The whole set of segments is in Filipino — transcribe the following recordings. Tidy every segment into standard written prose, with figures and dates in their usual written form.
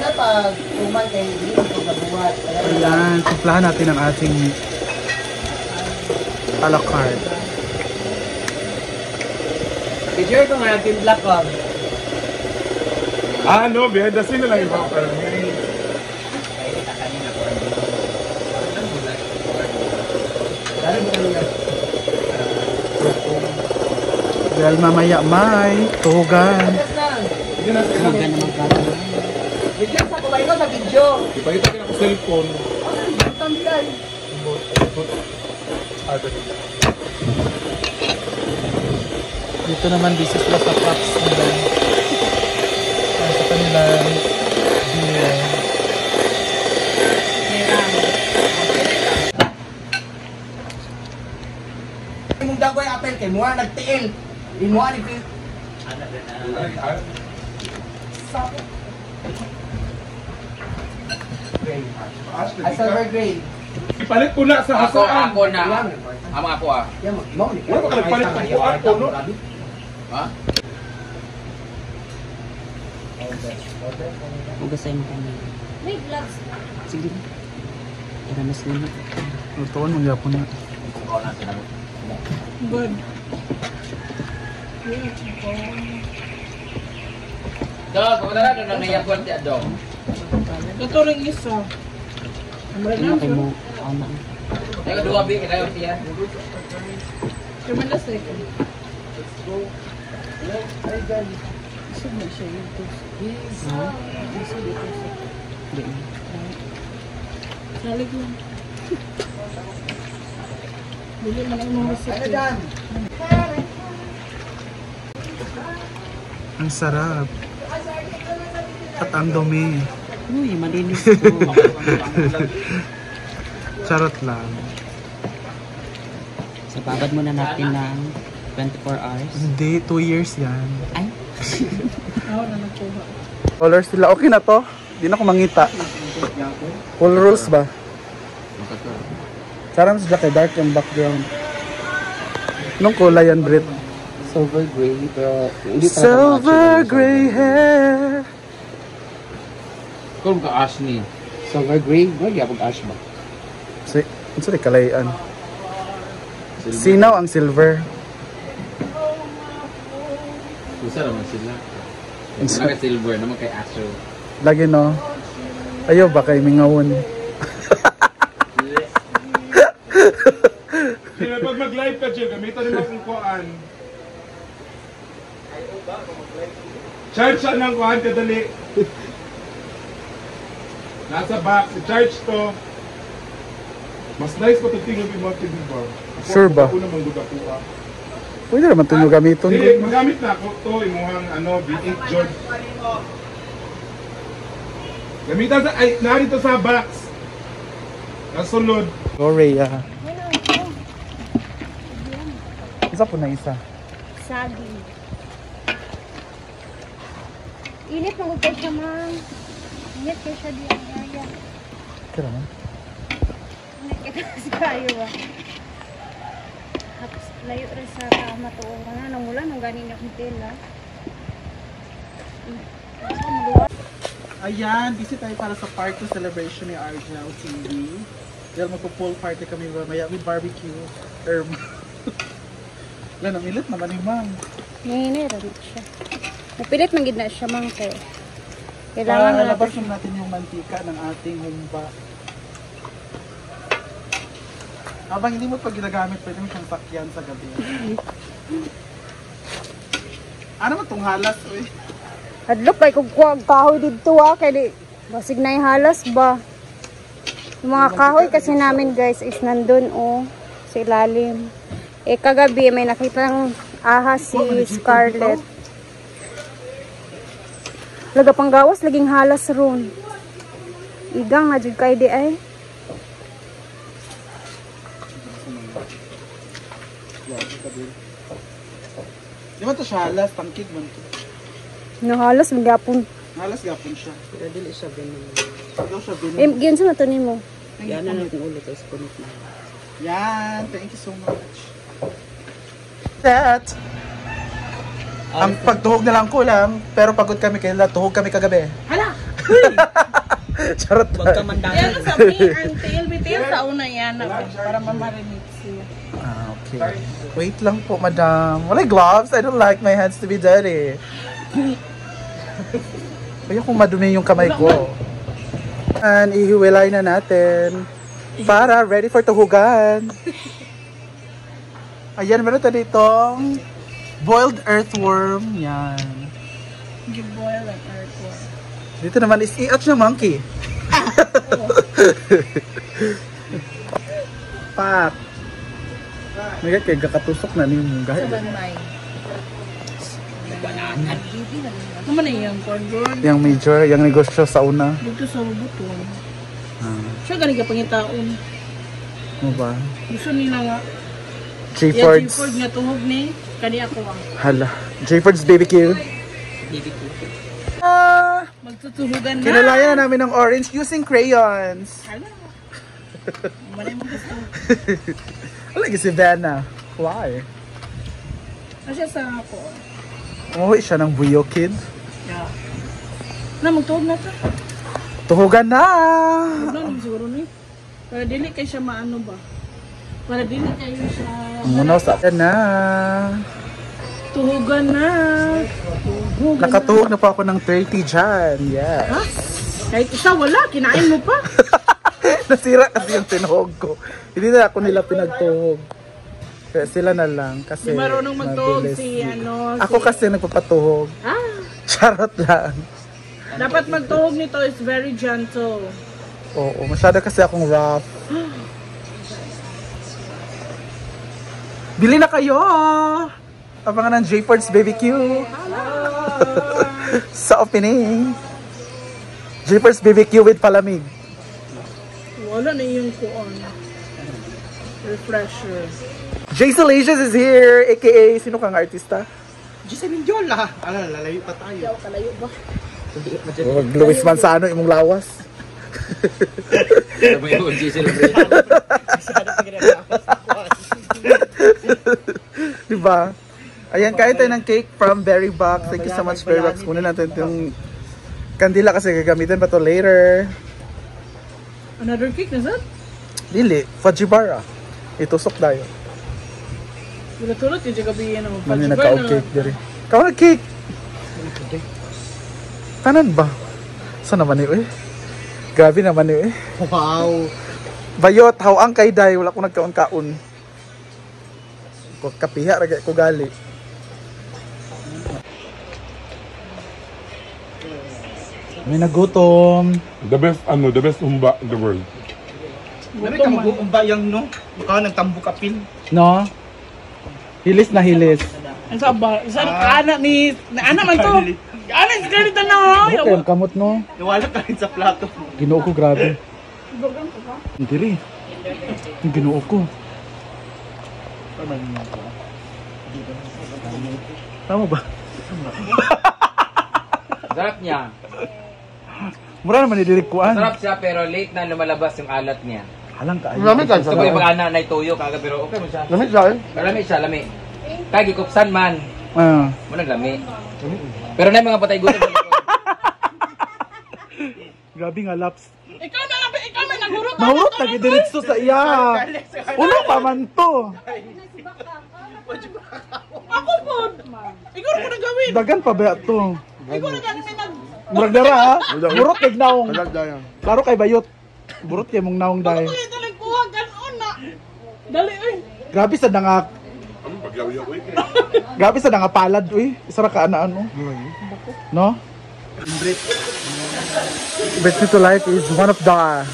na pag tuman kay hindi ito mabuhat. Ayan, timplahan natin ang ating a la carte. Picture ko nga timpla ko. No, behind the scene na lang yung bumper. Dahil mamaya may tuhugan. Tuhugan naman ka. Bigyan sa kumay ko sa video. Ipakita ko ng cellphone. Dito naman busy sila sa props nila. Sa kanilang beer. Mong dagoy apel kay mua nagtiil. Imuha ni silver gray. Ipalit ko na sa hasaan. Ako na. Amo ako ah. Wala ba ka nagpalit ng kuhaan ko, no? Ha? Ugasay mo kami. May gloves. Sige. Iramas mo na. Lutuan mo yapon na. Good. Dog, kumala na nang nayakon ti Adong. Ito rin isa. Ano kay mo? Ana. Tayo dua bi kayo siya. Kami na second. Gusto mo siya ito. Salig lang. Bili mo lang mga recipe. Ang sarap. At ang dumi. Uy, malinis to. Charot lang. Sa babad muna natin ng 24 hours. Hindi, 2 years yan. Ay. Ako na nagkuha. Colors sila. Okay na to. Hindi na ako mangita. Full rules ba? Sarang sa kay dark yung background. Anong kulay yan, Brit? Silver gray, pero hindi talaga Silver gray hair. Kung ka ash ni. silver gray, wala yapag ash ba? Ano sa kalayan? Sinaw ang silver. Isa naman sila. Mga kay silver naman kay Astro. Lagi no. Ayo ba kay mingawon? Kaya pag mag-live ka, Jill, gamitan mo kung kuhaan. Charge siya ng kuhaan kadali. Nasa box, i-charge to. Mas nice pa ito tingin yung mga ba? Sure ba? Ako naman guda po ah. Pwede naman ito nyo gamiton. Hindi, magamit na ako to, imuhang V8 Jord. Gamitan sa, ay, narito sa box. Nasunod. Go Rhea. Isa po na isa. Sagi. Init na kayo siya, ma'am. Init kayo siya di ang aya. Kira man. Init kayo ba? Tapos layo rin sa matuong ka na. Nang ulan, nang ganin akong tela. Ayan, busy tayo para sa party celebration ni Argel TV. Dahil magpo-pool party kami mamaya with barbecue. Wala, namilit naman yung ma'am. Ngayon rin siya. Napilit magid na siya, ma'am. Kailangan na labas natin. natin yung mantika ng ating humba. Habang hindi mo pa ginagamit, pwede mo siyang sakyan sa gabi. Ano mo itong halas, uy? Hadlok kay kung kuwag kahoy dito kay di basig na yung halas ba. Yung mga kahoy kasi namin guys is nandun sa ilalim. Kagabi may nakitang ahas si Scarlett. Laga panggawas laging halas ron. Igang na jud kay di ay. Di ba ito siya halas? Tangkid man ito. No halas magyapon. Halas gapon siya. Pero dili siya binin. Pagdaw siya binin. Giyan sa matunin mo. Yan na natin ulit ay punit na. Yan, thank you so much. That. Ang pagtuhog na lang kulang, pero pagod kami kaya tuhog kami kagabi. Hala. Charot Huwag ka lang. mandaan. Yan sa ang tail sa una yan para mamarinate siya. Okay. Wait lang po, madam. Wala gloves. I don't like my hands to be dirty. Kaya kung madumi yung kamay ko. And ihiwalay na natin. Para ready for tuhugan. Ayan, meron tayo ditong boiled earthworm. Yan. Giboil ang earthworm. Dito naman is iat yung monkey. Pak. May kaya kakatusok na ni mong gahit. Banay. Naman na yung cornbread. Yung major, yung negosyo sa una. Dito sa buton. Siya galing ka pangitaon. Ano ba? Gusto nila nga. J-Fords. J-Ford nga tuhog ni. Kani ako ang. Hala. J-Fords BBQ. Magtutuhugan na. Kinalayan na namin ng orange using crayons. Hala. Manay mo gusto. Wala si Vanna. Why? Asya sa ako. Umuwi siya ng buyo kid. Yeah. Na, magtuhog na ka. Tuhugan na! Ano naman siguro ni? Para dili kayo siya maano ba? Para dili kayo siya... Muna sa na. Tuhugan na. Tuhugan Nakatuhog na po ako ng 30 dyan. Yeah. Ha? Kahit isa wala, kinain mo pa. Nasira kasi yung tinuhog ko. Hindi na ako nila pinagtuhog. Kaya sila na lang kasi Di marunong magtuhog mabilis. si ano. Ako si... kasi nagpapatuhog. Ah, Charot lang. dapat magtuhog nito is very gentle. Oo, masyado kasi akong rough. Bili na kayo! Abangan ng J-Fords BBQ. Sa opening. J-Fords BBQ with palamig. Wala na yung kuon. Refresher. Jason Lages is here, aka sino kang artista? Giselle Mindiola. Ano, lalayo pa tayo. Yaw, kalayo ba? Luis Manzano, imong lawas. Sabi ko, celebrate. Diba? Ayan, kain tayo ng cake from Berry Box. Thank you so much, Berry Box. Kunin natin yung kandila kasi gagamitin pa to later. Another cake na sir? Dili, Fajibara. Itusok tayo. Tulad-tulad yung gabi yan. Mami nagka-cake diri. Kaw nag-cake. Tanan ba? Saan naman yun eh? Grabe naman yun eh. Wow. Bayot, hawang kay day. Wala ko nagkaon-kaon. Kapiha, ragay ko gali. May nagutom. The best umba in the world. Dami ka mag-uumba yung no? Ikaw nagtambo kapil. No? Hilis na hilis. Ang saba, saan anak ni... Anak man to! Anak, ganito na! Okay, ang kamot no? Nawala ka rin sa plato. Ginoo ko, grabe. Hindi rin. Ang ginoo ko. Tama ba? Sarap niya. Mura naman nilirikuan. Sarap siya pero late na lumalabas yung alat niya. Halang ka. Lamig ka. Gusto ko yung mga anak na ituyo kaga pero okay mo siya. Lamig ka eh. Pero lami siya, lami. Kaya gikupsan man. Ah. Muna lami. Pero na yung mga patay gutom. Grabe nga laps. Ikaw na lang, ikaw may nagurot! Mahurot lagi diretso sa iya. Uno pa man to. Ako po! Ikaw na mo na gawin! Dagan pa ba to? Ikaw na gawin may nag... Murag dara ha. Murot kay naong. Klaro kay bayot. Burot kay mong naong dai. Ito lang kuha, ganon na! Dali, uy! Grabe sa danga. Grabe sa danga palad uy. Isa ra ka anaan no. No? Best to life is one of the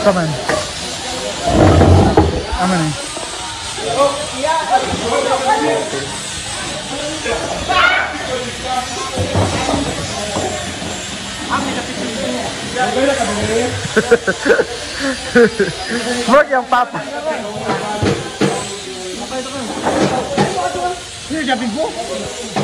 Come on. Aman eh. Murag yung papa. na dyan, Pigo.